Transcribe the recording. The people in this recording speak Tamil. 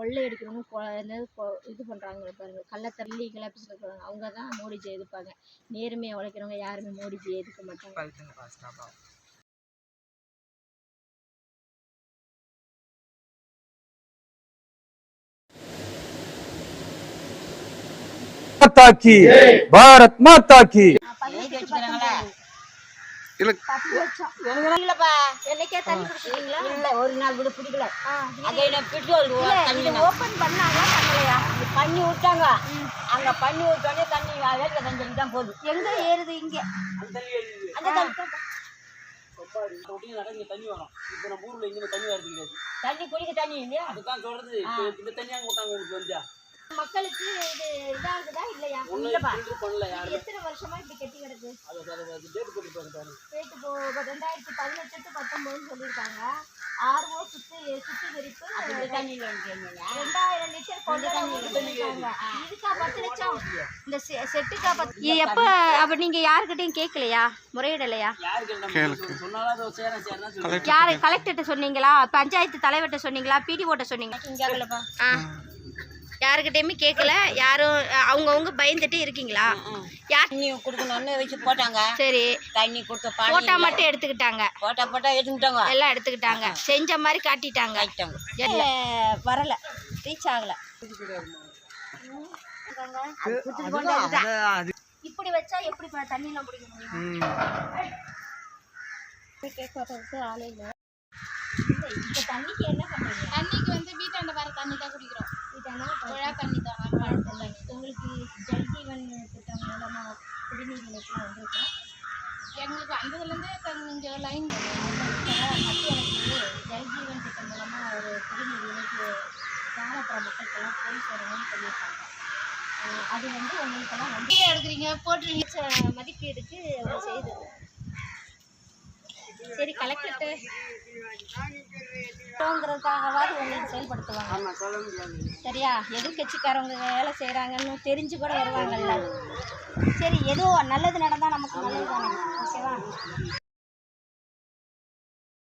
கொள்ளை அடிக்கிறவங்க இது பண்ணுறாங்க பாருங்க, கள்ளத்தள்ளி கிளப்பி சொல்கிறாங்க, அவங்க தான் மோடிஜி எதிர்ப்பாங்க. நேர்மையாக உழைக்கிறவங்க யாருமே மோடிஜி எதிர்க்க மாட்டாங்க. माता की भारत माता की ஒரு நாள் கூட பிடிக்கல. ஓபன் பண்ணாங்க, பண்ணி விட்டாங்க. அங்க பண்ணி விட்டோடனே தண்ணி வேலையில தண்ணி தான் போகுது. எங்க ஏறுது? இங்க தண்ணி குடிக்க தண்ணி இல்லையா? மக்களுக்கு இது இதாகுதா இல்லையா? எத்தனை வருஷமா இப்படி கெட்டி கிடக்கு? 2018-19 சொல்லியிருக்காங்க. ஆர்ஓ சுத்திகரிப்பு 2000 லிட்டர் கொண்டு சொல்லியிருக்காங்க. இதுக்கா 10 லட்சம்? இந்த செட்டுக்கா 10? எப்போ அப்போ நீங்கள் யாருக்கிட்டையும் கேட்கலையா, முறையிடலையா? யார் கலெக்டர்கிட்ட சொன்னீங்களா, பஞ்சாயத்து தலைவர்கிட்ட சொன்னீங்களா, பிடிஓட்ட சொன்னீங்களா? யாருக்கிட்டையுமே கேட்கல. யாரும் அவங்கவுங்க பயந்துட்டு இருக்கீங்களா? யார் தண்ணி கொடுக்கணும்னு வச்சு போட்டாங்க. சரி, தண்ணி கொடுத்த போட்டா மட்டும் எடுத்துக்கிட்டாங்க. போட்டா எடுத்துக்கிட்டாங்க, எல்லாம் எடுத்துக்கிட்டாங்க. செஞ்ச மாதிரி காட்டிட்டாங்க. வரல, ரீச் ஆகல. இப்படி வச்சா எப்படி தண்ணியெல்லாம் பிடிக்க முடியும்? கேட்கறதுக்கு ஆளே இல்லை. இப்போ தண்ணிக்கு என்ன பண்ணுறீங்க? தண்ணிக்கு வீட்டாண்ட வர தண்ணி தான் குடிக்கிறோம். குழா தண்ணி தான். உங்களுக்கு ஜல்ஜீவன் திட்டம் மூலமாக குடிநீர் இணைப்புலாம் வந்துருக்கா? எங்களுக்கு வந்ததுலேருந்தே இங்கே லைன் மத்திய அரசு ஜல்ஜீவன் திட்டம் மூலமாக ஒரு குடிநீர் இணைப்பு கிராமப்புற மக்களுக்கெல்லாம் போய் சேரணும்னு சொல்லியிருக்காங்க. அது உங்களுக்கெல்லாம் எடுக்கிறீங்க போட்டுருங்க மதிப்பீடுக்கு செய்து. சரி, கலெக்டர்கிட்ட ங்கிறதுக்காகவாது உங்களுக்கு செயல்படுத்துவாங்க. சரியா? எதிர்கட்சிக்காரவங்க வேலை செய்கிறாங்கன்னு தெரிஞ்சு கூட வருவாங்கல்ல. சரி, ஏதோ நல்லது நடந்தால் நமக்கு நல்லது தானே. ஓகேவா?